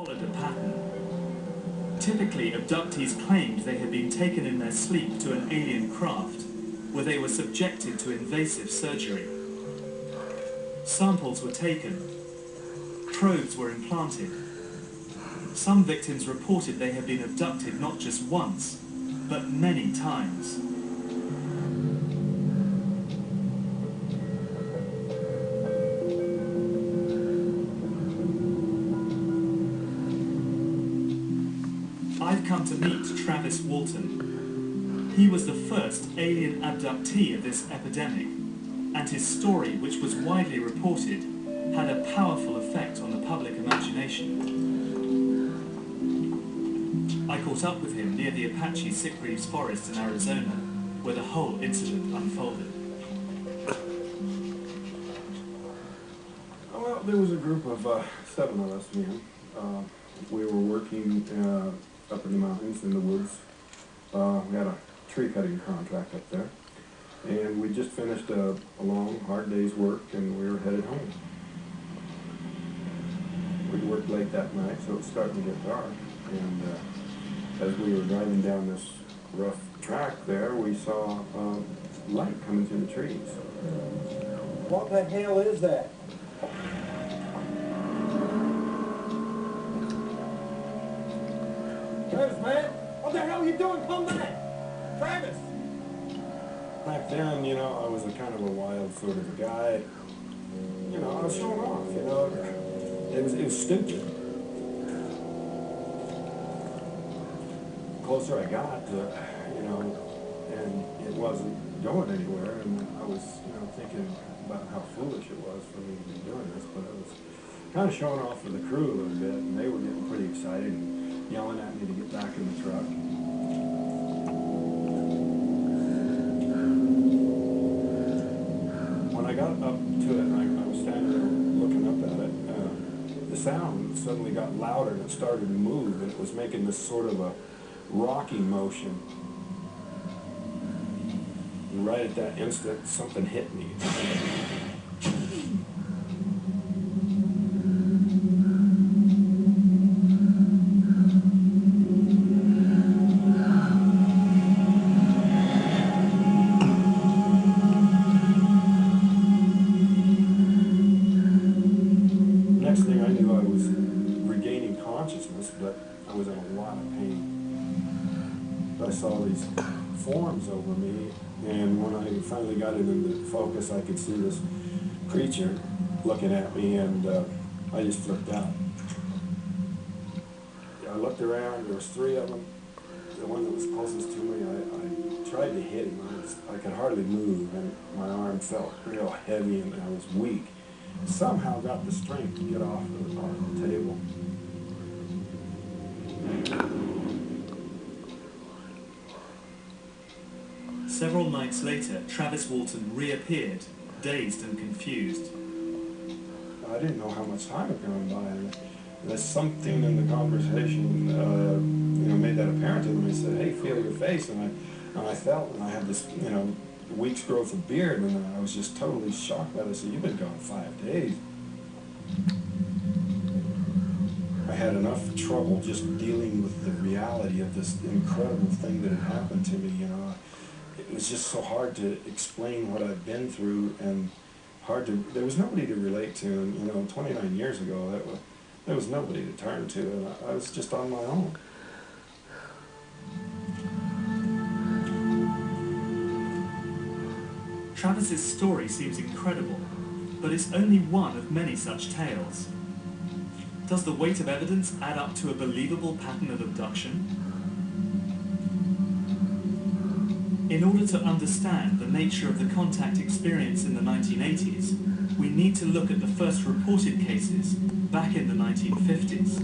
followed a pattern. Typically, abductees claimed they had been taken in their sleep to an alien craft, where they were subjected to invasive surgery. Samples were taken. Probes were implanted. Some victims reported they had been abducted not just once, but many times. I've come to meet Travis Walton. He was the first alien abductee of this epidemic, and his story, which was widely reported, had a powerful effect on the public imagination. I caught up with him near the Apache Sitgreaves Forest in Arizona, where the whole incident unfolded. Well, there was a group of 7 of us men. We were working up in the mountains, in the woods. We had a tree cutting contract up there. And we just finished a long, hard day's work, and we were headed home. We worked late that night, so it was starting to get dark. And as we were driving down this rough track there, we saw light coming through the trees. What the hell is that? Travis, man! What the hell are you doing? Come back! Travis! Back then, you know, I was a kind of a wild sort of guy. You know, I was showing off, you know. It was stupid. The closer I got, you know, and it wasn't going anywhere, and I was, you know, thinking about how foolish it was for me to be doing this, but I was kind of showing off for the crew a little bit, and they were getting pretty excited and yelling at me to get back in the truck. When I got up to it, and I was standing there looking up at it, the sound suddenly got louder and it started to move, and it was making this sort of a rocking motion. And right at that instant, something hit me. Next thing I knew, I was regaining consciousness, but I was in a lot of pain. I saw these forms over me, and when I finally got it into focus, I could see this creature looking at me, and I just flipped out. I looked around, there was 3 of them. The one that was closest to me, I tried to hit him. I could hardly move, and my arm felt real heavy, and I was weak. Somehow got the strength to get off the table. Several nights later, Travis Walton reappeared, dazed and confused. I didn't know how much time had gone by, and there's something in the conversation, you know, made that apparent to them. They said, "Hey, feel your face," and I felt, and I had this, you know, week's growth of beard, and I was just totally shocked by this. So, "You've been gone 5 days." I had enough trouble just dealing with the reality of this incredible thing that had happened to me, you know. It was just so hard to explain what I'd been through, and there was nobody to relate to, and, you know, 29 years ago, there was nobody to turn to, and I was just on my own. Travis's story seems incredible, but it's only one of many such tales. Does the weight of evidence add up to a believable pattern of abduction? In order to understand the nature of the contact experience in the 1980s, we need to look at the first reported cases back in the 1950s.